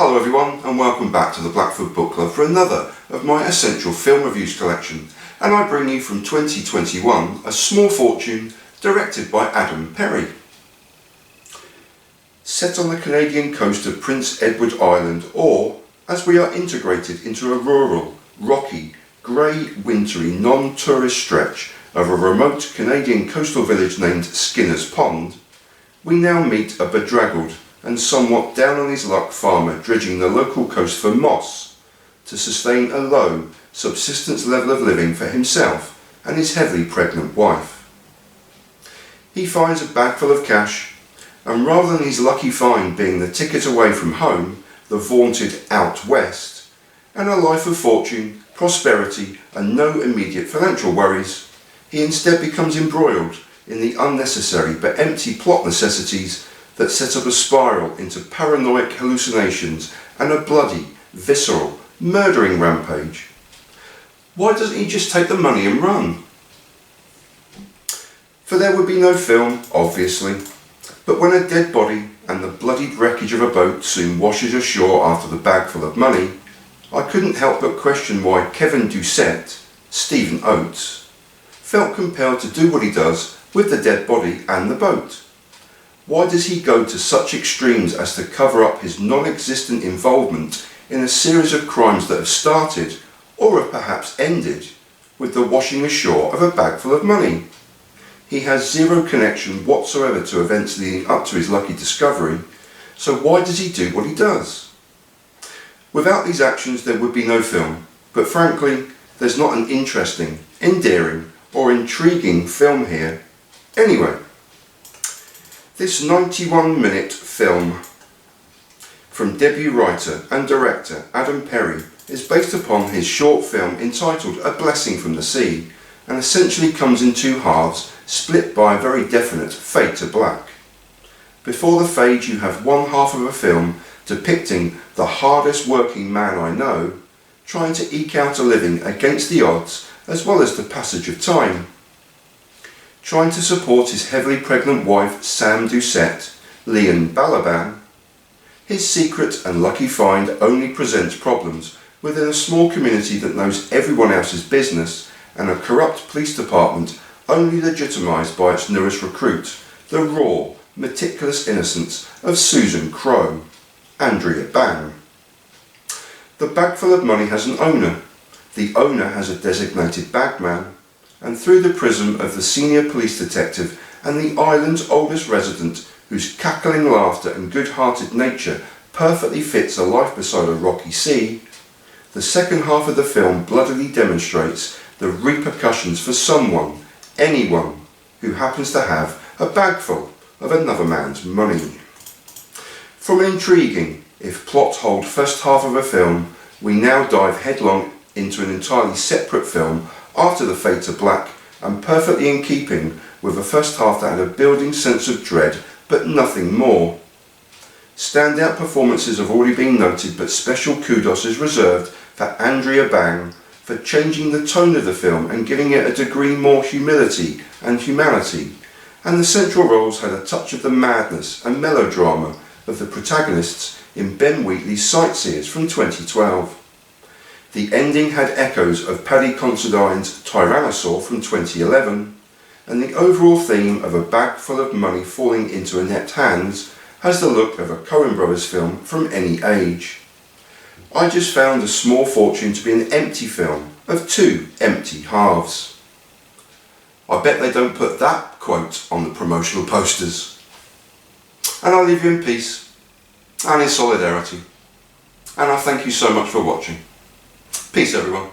Hello everyone and welcome back to the Blackfoot Book Club for another of my essential film reviews collection, and I bring you from 2021 A Small Fortune, directed by Adam Perry. Set on the Canadian coast of Prince Edward Island, or as we are integrated into a rural, rocky, grey, wintry, non-tourist stretch of a remote Canadian coastal village named Skinner's Pond, we now meet a bedraggled and somewhat down on his luck farmer dredging the local coast for moss to sustain a low subsistence level of living for himself and his heavily pregnant wife. He finds a bag full of cash, and rather than his lucky find being the ticket away from home, the vaunted out west, and a life of fortune, prosperity and no immediate financial worries, he instead becomes embroiled in the unnecessary but empty plot necessities that set up a spiral into paranoiac hallucinations and a bloody, visceral, murdering rampage. Why doesn't he just take the money and run? For there would be no film, obviously, but when a dead body and the bloodied wreckage of a boat soon washes ashore after the bag full of money, I couldn't help but question why Kevin Doucette, Stephen Oates, felt compelled to do what he does with the dead body and the boat. Why does he go to such extremes as to cover up his non-existent involvement in a series of crimes that have started, or have perhaps ended, with the washing ashore of a bag full of money? He has zero connection whatsoever to events leading up to his lucky discovery, so why does he do what he does? Without these actions there would be no film, but frankly there's not an interesting, endearing or intriguing film here. Anyway, this 91-minute film from debut writer and director Adam Perry is based upon his short film entitled A Blessing from the Sea, and essentially comes in two halves split by a very definite fade to black. Before the fade you have one half of a film depicting the hardest working man I know trying to eke out a living against the odds as well as the passage of time, trying to support his heavily pregnant wife Sam Doucette, Leon Balaban. His secret and lucky find only presents problems within a small community that knows everyone else's business, and a corrupt police department only legitimised by its newest recruit, the raw, meticulous innocence of Susan Crowe, Andrea Bang. The bag full of money has an owner. The owner has a designated bagman, and through the prism of the senior police detective and the island's oldest resident, whose cackling laughter and good-hearted nature perfectly fits a life beside a rocky sea, the second half of the film bloodily demonstrates the repercussions for someone, anyone, who happens to have a bag full of another man's money. From an intriguing, if plot-hold first half of a film, we now dive headlong into an entirely separate film after the fade to black, and perfectly in keeping with a first half that had a building sense of dread but nothing more. Standout performances have already been noted, but special kudos is reserved for Andrea Bang for changing the tone of the film and giving it a degree more humility and humanity, and the central roles had a touch of the madness and melodrama of the protagonists in Ben Wheatley's Sightseers from 2012. The ending had echoes of Paddy Considine's Tyrannosaur from 2011, and the overall theme of a bag full of money falling into inept hands has the look of a Coen Brothers film from any age. I just found A Small Fortune to be an empty film of two empty halves. I bet they don't put that quote on the promotional posters. And I'll leave you in peace and in solidarity, and I thank you so much for watching. Peace everyone.